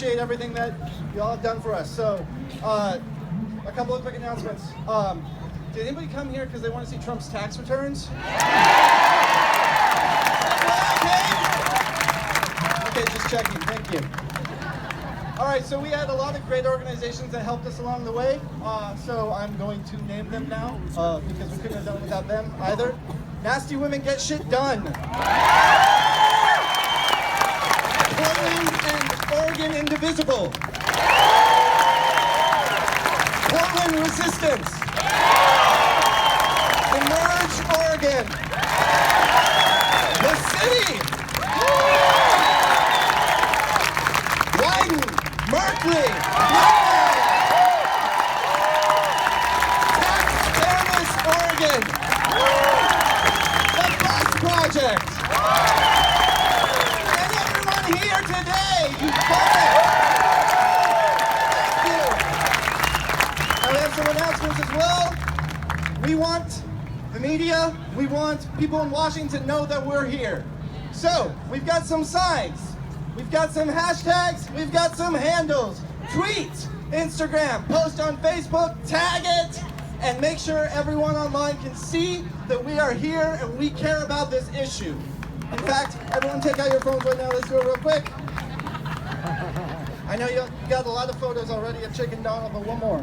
appreciate everything that you all have done for us. So, a couple of quick announcements. Did anybody come here because they want to see Trump's tax returns? Okay, just checking. Thank you. All right, so we had a lot of great organizations that helped us along the way. So I'm going to name them now because we couldn't have done it without them either. Nasty Women Get Shit Done. Portland and Oregon Indivisible. Portland Resistance. Emerge Oregon. The City. Wyden. Merkley. Tax Fairness Oregon. The Bus Project. And everyone here today, you got it. Thank you. Now we have some announcements as well. We want the media, we want people in Washington to know that we're here. So, we've got some signs, we've got some hashtags, we've got some handles. Tweet, Instagram, post on Facebook, tag it, and make sure everyone online can see that we are here and we care about this issue. In fact, everyone take out your phones right now, let's do it real quick. I know you got a lot of photos already of Chicken Donald, but one more.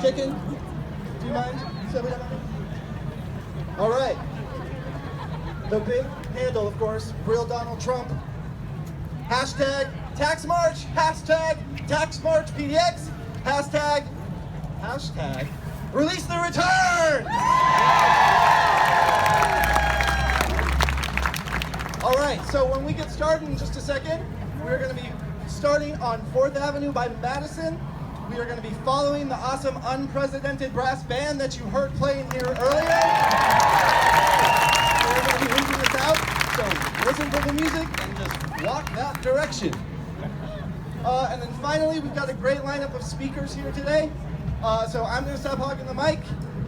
Chicken, do you mind? All right. The big handle, of course, Real Donald Trump. Hashtag Tax March. Hashtag Tax March PDX. Hashtag Release the Return. All right, so when we get started in just a second, we're going to be starting on 4th Avenue by Madison. We are going to be following the awesome unprecedented brass band that you heard playing here earlier. We're going to be moving this out, so listen to the music and just walk that direction. And then finally, we've got a great lineup of speakers here today. So I'm going to stop hogging the mic,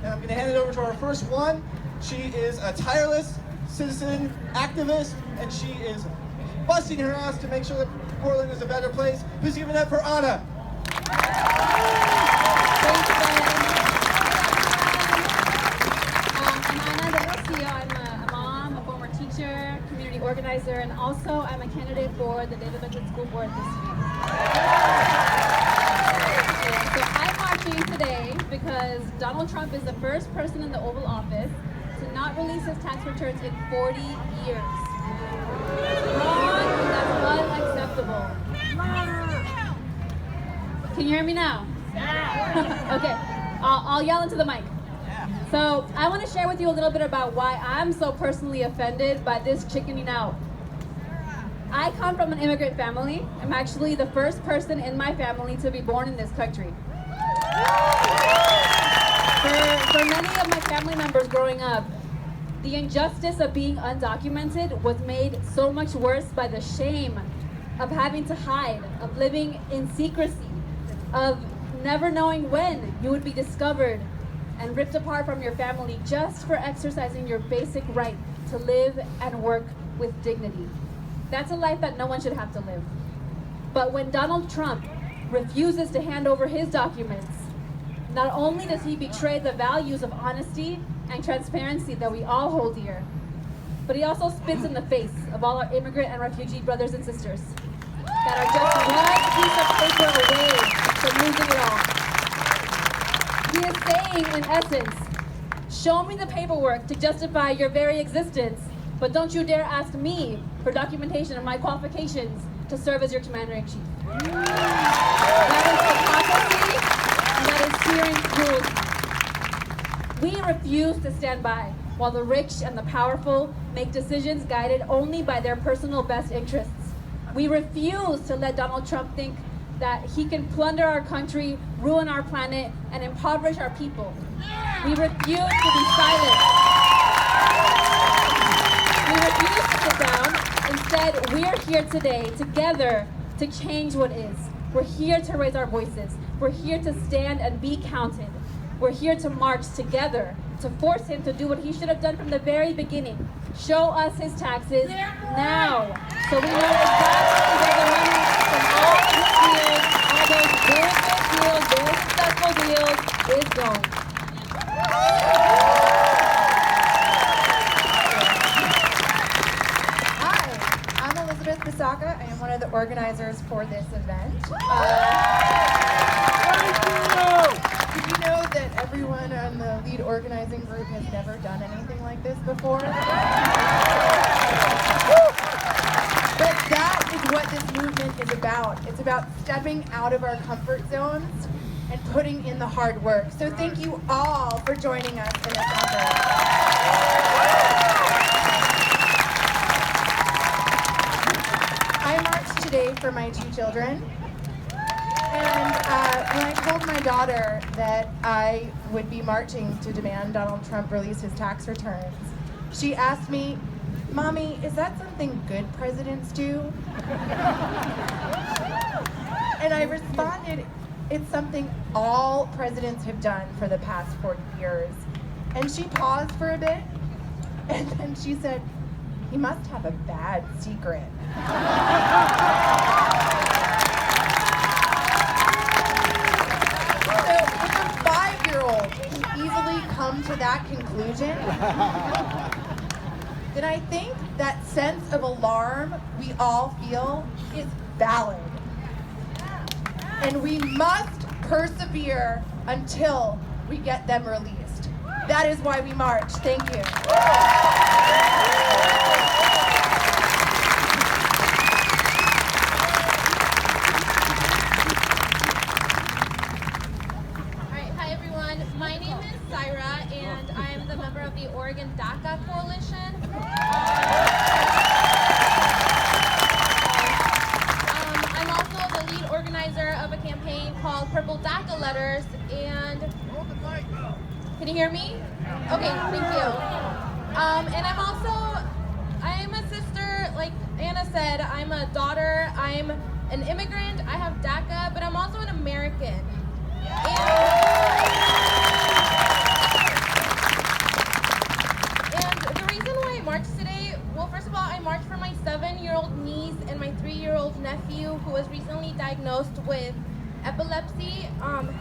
and I'm going to hand it over to our first one. She is a tireless citizen activist, and she is busting her ass to make sure that Portland is a better place. Please give it up for Anna. Thanks, Ben. I'm Anna De Rocio. I'm a mom, a former teacher, community organizer, and also I'm a candidate for the David Benson School Board this week. So I'm marching today because Donald Trump is the first person in the Oval Office to not release his tax returns in 40 years. That's wrong and that's unacceptable. Can you hear me now? Yeah. Okay, I'll yell into the mic. So I want to share with you a little bit about why I'm so personally offended by this chickening out. I come from an immigrant family. I'm actually the first person in my family to be born in this country. For many of my family members growing up, the injustice of being undocumented was made so much worse by the shame of having to hide, of living in secrecy, of never knowing when you would be discovered and ripped apart from your family just for exercising your basic right to live and work with dignity. That's a life that no one should have to live. But when Donald Trump refuses to hand over his documents, not only does he betray the values of honesty and transparency that we all hold dear, but he also spits in the face of all our immigrant and refugee brothers and sisters that are just one piece of paper away from losing it all. He is saying, in essence, show me the paperwork to justify your very existence, but don't you dare ask me for documentation of my qualifications to serve as your commander-in-chief. That is hypocrisy, and that is tyranny. We refuse to stand by while the rich and the powerful make decisions guided only by their personal best interests. We refuse to let Donald Trump think that he can plunder our country, ruin our planet, and impoverish our people. We refuse to be silent. We refuse to sit down. Instead, we're here today together to change what is. We're here to raise our voices. We're here to stand and be counted. We're here to march together to force him to do what he should have done from the very beginning. Show us his taxes now, so we know exactly where the money very successful deals is going. Hi, I'm Elizabeth Bisaka. I am one of the organizers for this event. Did you know that everyone on the lead organizing group has never done anything like this before? But that is what this movement is about. It's about stepping out of our comfort zones and putting in the hard work. So thank you all for joining us in this effort. I marched today for my 2 children. And when I told my daughter that I would be marching to demand Donald Trump release his tax returns, she asked me, "Mommy, is that something good presidents do?" And I responded, "It's something all presidents have done for the past 40 years. And she paused for a bit, and then she said, "He must have a bad secret." So if a 5-year-old can easily come to that conclusion, then I think that sense of alarm we all feel is valid. And we must persevere until we get them released. That is why we march. Thank you. Hi everyone. My name is Syra, and I am the member of the Oregon DACA Coalition. I'm also the lead organizer of a campaign called Purple DACA Letters, and can you hear me? Okay, thank you. And I'm a sister, like Anna said, I'm a daughter, I'm an immigrant, I have DACA, but I'm also an American. And the reason why I marched today, well, first of all, I marched for my 7-year-old niece and my 3-year-old nephew who was recently diagnosed with epilepsy.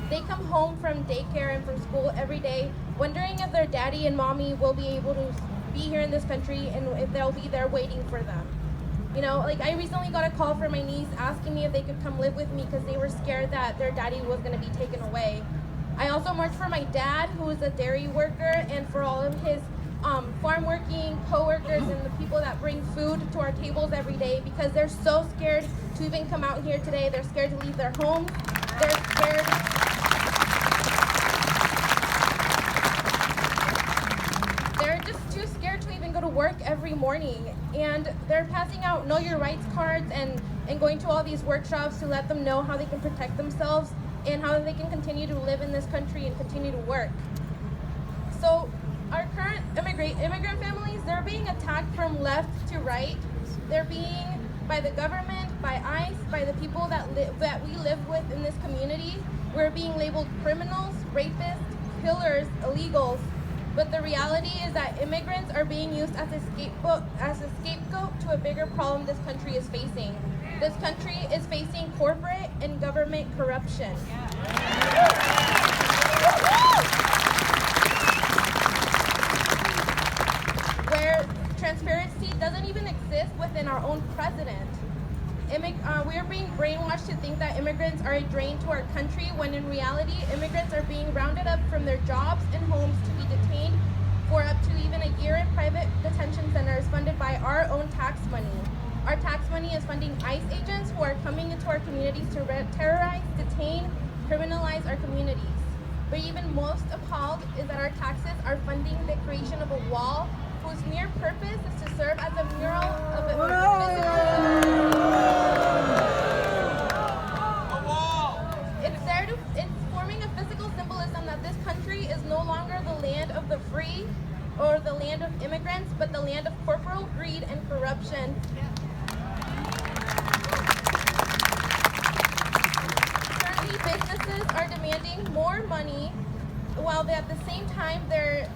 They come home from daycare and from school every day wondering if their daddy and mommy will be able to be here in this country and if they'll be there waiting for them. You know, like I recently got a call from my niece asking me if they could come live with me because they were scared that their daddy was going to be taken away. I also marched for my dad, who is a dairy worker, and for all of his farm working co-workers and the people that bring food to our tables every day because they're so scared to even come out here today. They're scared to leave their homes. They're scared. They're just too scared to even go to work every morning. And they're passing out Know Your Rights cards and going to all these workshops to let them know how they can protect themselves and how they can continue to live in this country and continue to work. So our current immigrant families, they're being attacked from left to right. They're being by the government, by ICE, by the people that we live with in this community. We're being labeled criminals, rapists, killers, illegals. But the reality is that immigrants are being used as a scapegoat to a bigger problem this country is facing. This country is facing corporate and government corruption. Where transparency doesn't even exist within our own president. We are being brainwashed to think that immigrants are a drain to our country, when in reality, immigrants are being rounded up from their jobs and homes to be detained for up to even a year in private detention centers funded by our own tax money. Our tax money is funding ICE agents who are coming into our communities to terrorize, detain, criminalize our communities. But even most appalled is that our taxes are funding the creation of a wall whose mere purpose is to serve as a mural of a physical It's forming a physical symbolism that this country is no longer the land of the free or the land of immigrants, but the land of corporal greed and corruption. Currently, businesses are demanding more money, while at the same time they're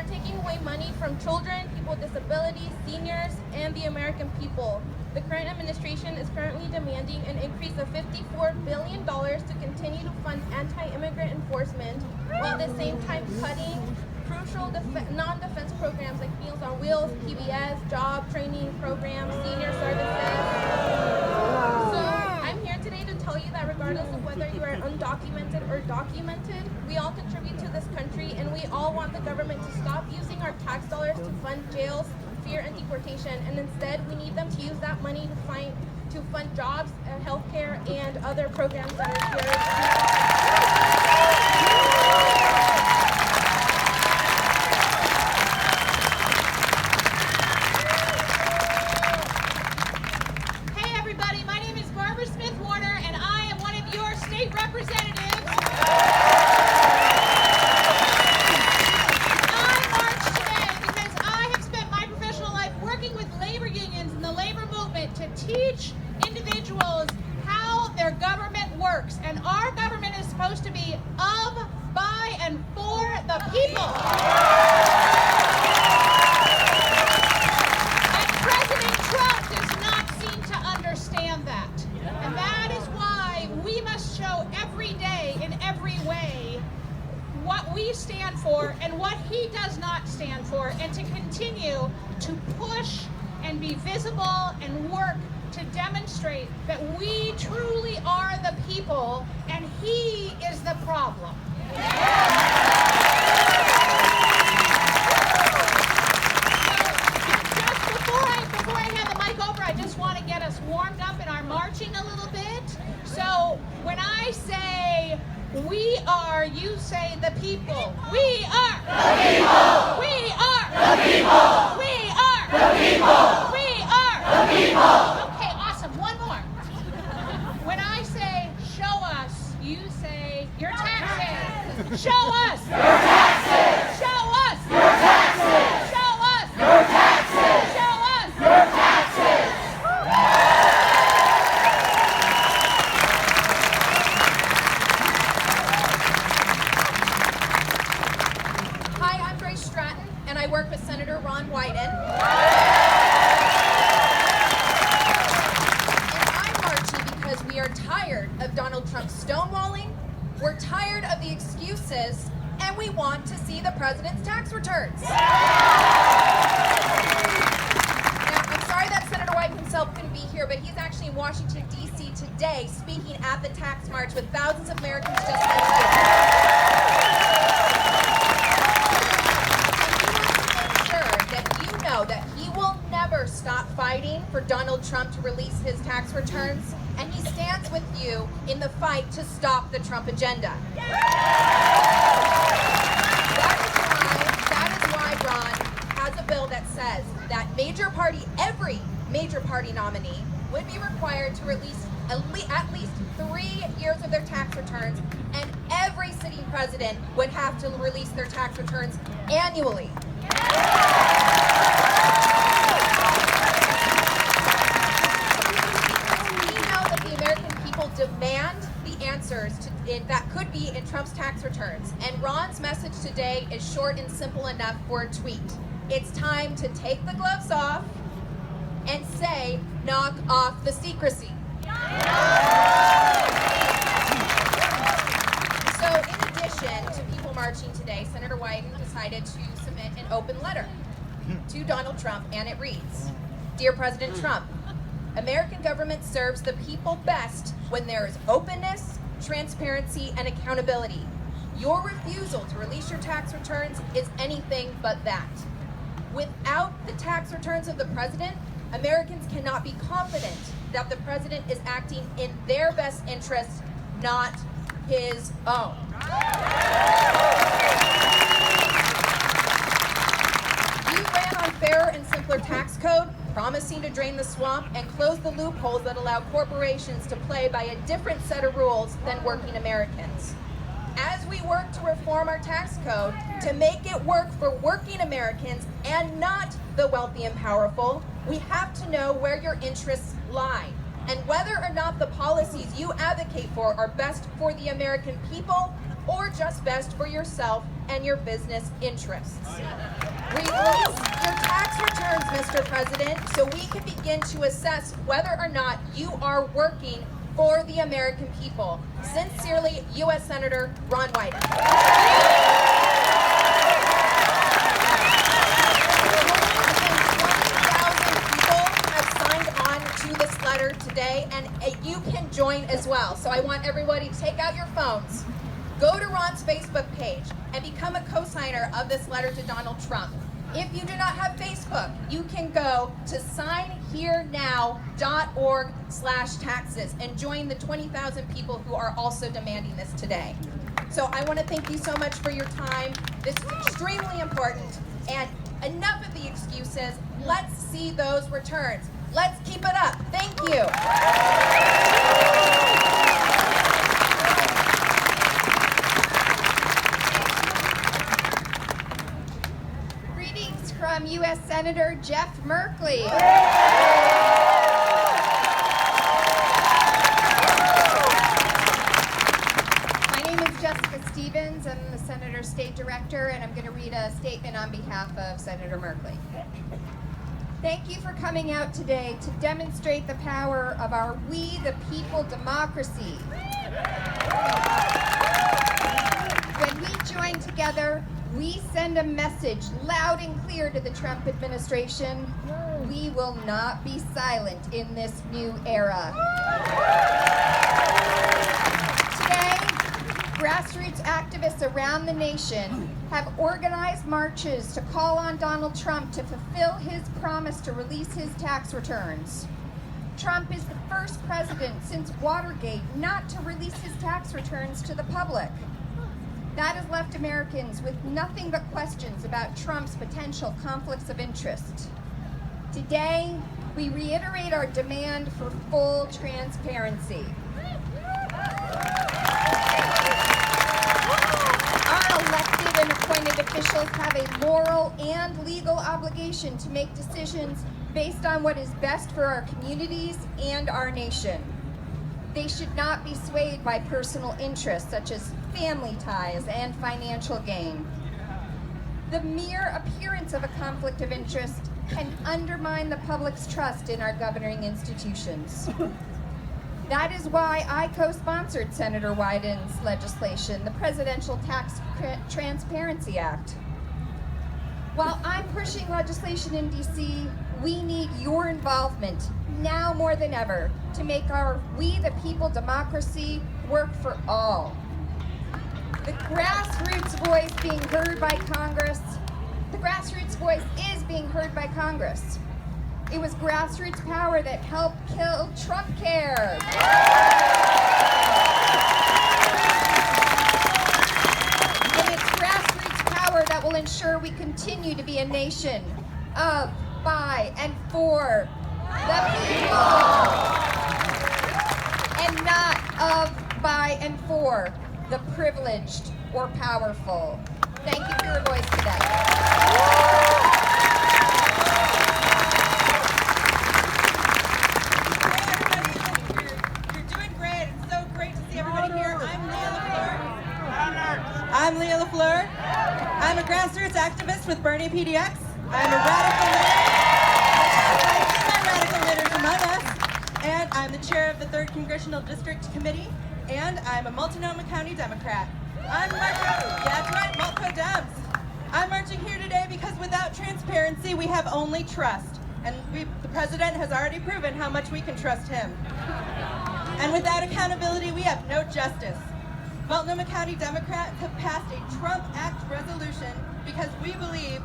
taking away money from children, people with disabilities, seniors, and the American people. The current administration is currently demanding an increase of $54 billion to continue to fund anti-immigrant enforcement, while at the same time cutting crucial non-defense programs like Meals on Wheels, PBS, job training programs, senior services. So I'm here today to tell you that regardless of whether you are undocumented or documented, we all contribute to this country, and we all want the government to stop using our tax dollars to fund jails, fear, and deportation, and instead we need them to use that money to fund jobs, healthcare, and other programs that are here. Hey everybody, my name is Barbara Smith Warner, and I am one of your state representatives. I march today because I have spent my professional life working with labor unions and the labor movement to teach individuals how their government works. And our government is supposed to be of, by, and for the people. And President Trump does not seem to understand that. And that is why we must show every day in every way what we stand for and what he does not stand for, and to continue to push and be visible and work to demonstrate that we truly are the people and he is the problem. Just before I hand the mic over, I just want to get us warmed up in our marching a little bit. So when I say we are, you say the people. We are the people. We are the people. We are the people. We are the people. Okay, awesome. One more. When I say show us, you say your taxes. Show us your taxes. Show us your taxes. Show us your taxes. Show us your taxes. Hi, I'm Grace Stratton, and I work with Senator Ron Wyden. And I'm marching because we are tired of Donald Trump stonewalling, we're tired of the excuses, and we want to see the president's tax returns. Now, I'm sorry that Senator Wyden himself couldn't be here, but he's actually in Washington, D.C. today speaking at the tax march with thousands of Americans just like you. That he will never stop fighting for Donald Trump to release his tax returns, and he stands with you in the fight to stop the Trump agenda. That is why Ron has a bill that says that every major party nominee would be required to release at least 3 years of their tax returns, and every sitting president would have to release their tax returns annually. Demand the answers that could be in Trump's tax returns. And Ron's message today is short and simple enough for a tweet. It's time to take the gloves off and say, knock off the secrecy. So in addition to people marching today, Senator Wyden decided to submit an open letter to Donald Trump, and it reads, Dear President Trump, American government serves the people best when there is openness, transparency, and accountability. Your refusal to release your tax returns is anything but that. Without the tax returns of the president, Americans cannot be confident that the president is acting in their best interest, not his own. You ran on fairer and simpler tax code, promising to drain the swamp and close the loopholes that allow corporations to play by a different set of rules than working Americans. As we work to reform our tax code to make it work for working Americans and not the wealthy and powerful, we have to know where your interests lie and whether or not the policies you advocate for are best for the American people or just best for yourself and your business interests. Release your tax returns, Mr. President, so we can begin to assess whether or not you are working for the American people. Sincerely, U.S. Senator Ron Wyden. 20,000 people have signed on to this letter today, and you can join as well. So I want everybody to take out your phones, go to Ron's Facebook page, and become a co-signer of this letter to Donald Trump. If you do not have Facebook, you can go to signherenow.org/taxes and join the 20,000 people who are also demanding this today. So I want to thank you so much for your time. This is extremely important. And enough of the excuses. Let's see those returns. Let's keep it up. Thank you. Greetings from U.S. Senator Jeff Merkley. My name is Jessica Stevens. I'm the Senator's State Director, and I'm going to read a statement on behalf of Senator Merkley. Thank you for coming out today to demonstrate the power of our We the People democracy. When we join together, we send a message loud and clear to the Trump administration. We will not be silent in this new era. Today, grassroots activists around the nation have organized marches to call on Donald Trump to fulfill his promise to release his tax returns. Trump is the first president since Watergate not to release his tax returns to the public. That has left Americans with nothing but questions about Trump's potential conflicts of interest. Today, we reiterate our demand for full transparency. Our elected and appointed officials have a moral and legal obligation to make decisions based on what is best for our communities and our nation. They should not be swayed by personal interests such as family ties and financial gain. The mere appearance of a conflict of interest can undermine the public's trust in our governing institutions. That is why I co-sponsored Senator Wyden's legislation, the Presidential Tax Transparency Act. While I'm pushing legislation in D.C., we need your involvement now more than ever to make our We the People democracy work for all. The grassroots voice being heard by Congress, the grassroots voice is being heard by Congress. It was grassroots power that helped kill Trump Care. And it's grassroots power that will ensure we continue to be a nation of, by, and for the people. And not of, by, and for the privileged or powerful. Thank you for your voice today. I'm Leah LaFleur. I'm a grassroots activist with Bernie PDX. I'm a radical leaders among us, and I'm the chair of the 3rd Congressional District Committee, and I'm a Multnomah County Democrat. I'm marching, that's right, Multco Dems. I'm marching here today because without transparency, we have only trust, and the president has already proven how much we can trust him. And without accountability, we have no justice. Multnomah County Democrats have passed a Trump Act resolution because we believe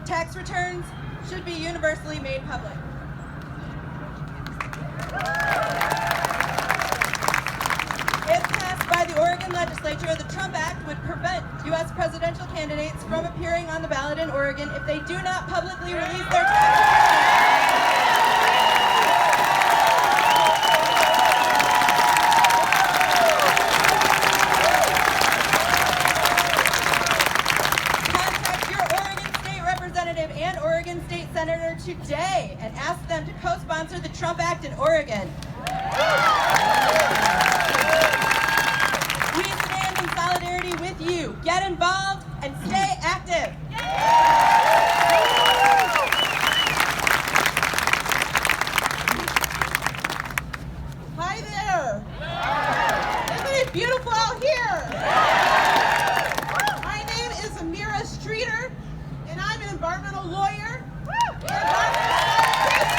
tax returns should be universally made public. If passed by the Oregon legislature, the Trump Act would prevent U.S. presidential candidates from appearing on the ballot in Oregon if they do not publicly release their tax Senator today and ask them to co-sponsor the Trump Act in Oregon. We stand in solidarity with you. Get involved and stay active. environmental lawyer, environmental scientist,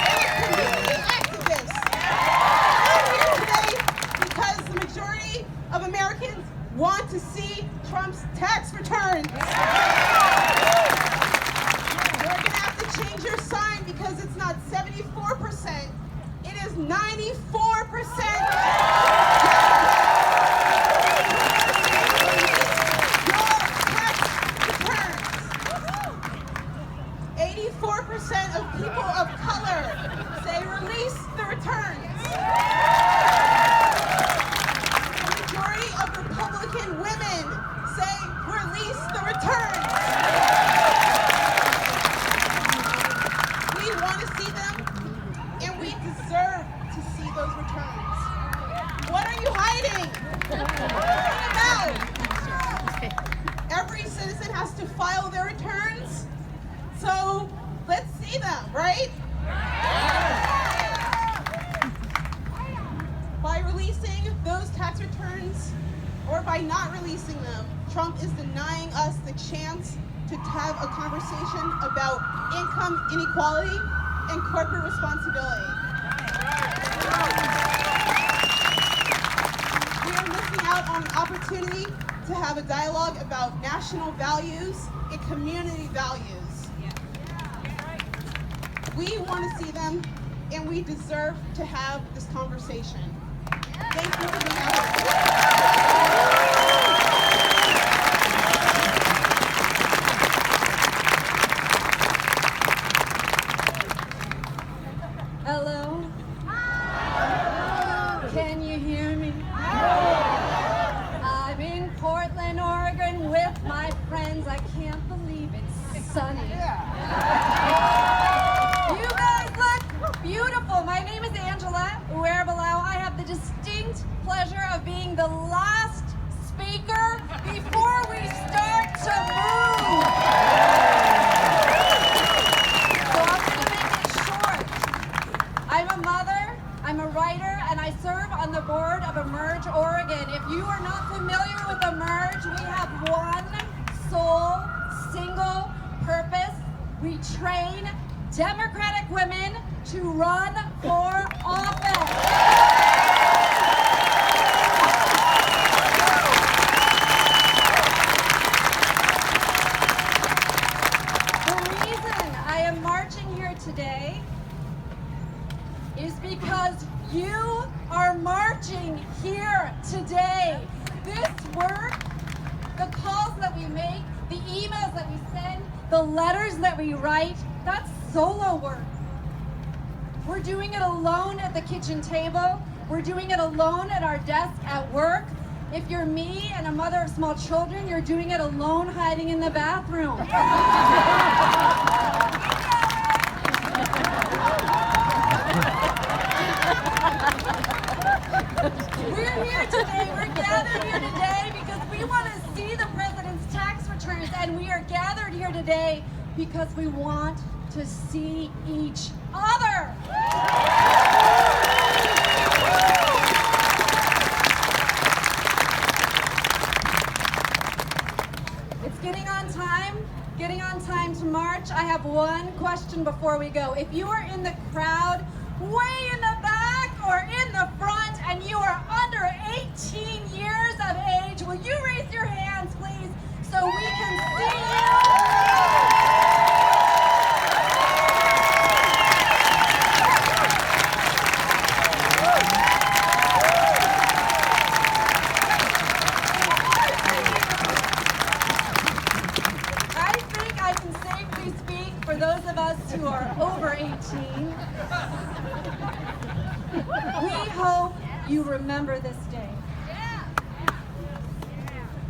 and community activist. We're here today because the majority of Americans want to see Trump's tax returns. You're going to have to change your sign because it's not 74%, it is 94%. Your tax returns. 84% of people of color say release the returns. The majority of Republican women say release the returns. We want to see them, and we deserve to see those returns. What are you hiding? What are you about? Every citizen has to file their returns, so let's see them, right? By releasing those tax returns, or by not releasing them, Trump is denying us the chance to have a conversation about income inequality and corporate responsibility. We are missing out on an opportunity to have a dialogue about national values and community values. We want to see them, and we deserve to have this conversation. Thank you for being out here. Hello? Can you hear me? I'm in Portland, Oregon with my friends. I can't believe it's sunny. You guys look beautiful. My name is Angela Uerbalau. I have the distinct pleasure of being the last speaker before we start to move. So I'm going to make it short. I'm a mother, I'm a writer, and I serve on the board of Emerge Oregon. If you are not familiar with Emerge, we have one sole, single purpose. We train Democratic women to run for office. The reason I am marching here today is because you are marching here today. This work, the calls that we make, the emails that we send, the letters that we write, that's solo work. We're doing it alone at the kitchen table. We're doing it alone at our desk at work. If you're me and a mother of small children, you're doing it alone hiding in the bathroom. We're here today, we're gathered here today because we want to see the president's tax returns, and we are gathered here today because we want to see each other. It's getting on time to march. I have one question before we go. If you are in the crowd, way in the back or in the front, and you are under 18 years of age, will you raise your hands, please, so we can see you? I think I can safely speak for those of us who are over 18. We hope you remember this day.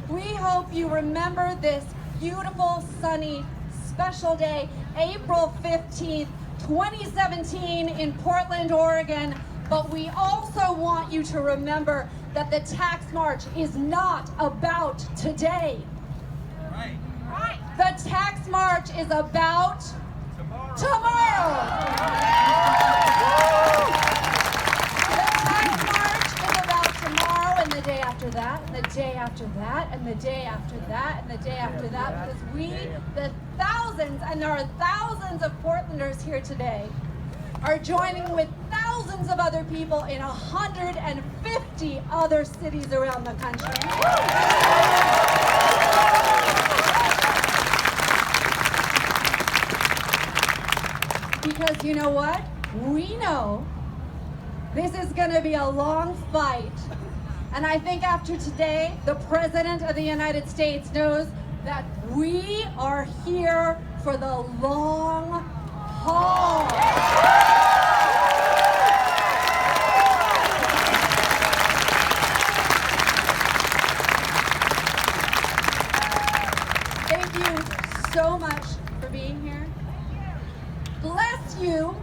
We hope you remember this beautiful, sunny, special day, April 15th, 2017 in Portland, Oregon. But we also want you to remember that the tax march is not about today. Right. The tax march is about tomorrow. The tax march is about tomorrow and the day after that, and the day after that, and the day after that, and the day after that, because we, the thousands, and there are thousands of Portlanders here today, are joining with thousands of other people in 150 other cities around the country. Because you know what? We know this is going to be a long fight. And I think after today, the President of the United States knows that we are here for the long haul. Thank you so much for being here. Bless you,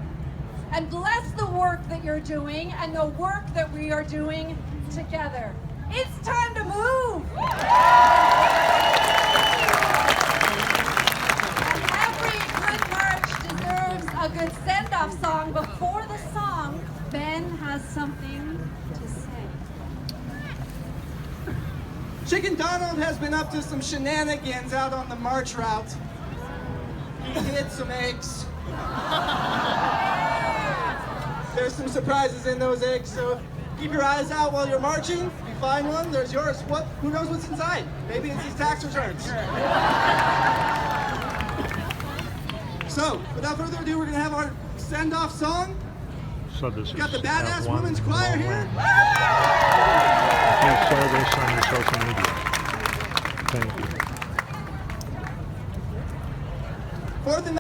and bless the work that you're doing and the work that we are doing together. It's time to move! And every good march deserves a good send-off song. Before the song, Ben has something to say. Chicken Donald has been up to some shenanigans out on the march route. He hid some eggs. There's some surprises in those eggs, so keep your eyes out while you're marching. If you find one, there's yours. Who knows what's inside? Maybe it's his tax returns. So, without further ado, we're gonna have our send-off song. So this Got the is Badass F1 Women's Choir here. You saw this on your social media. Thank you. Fourth and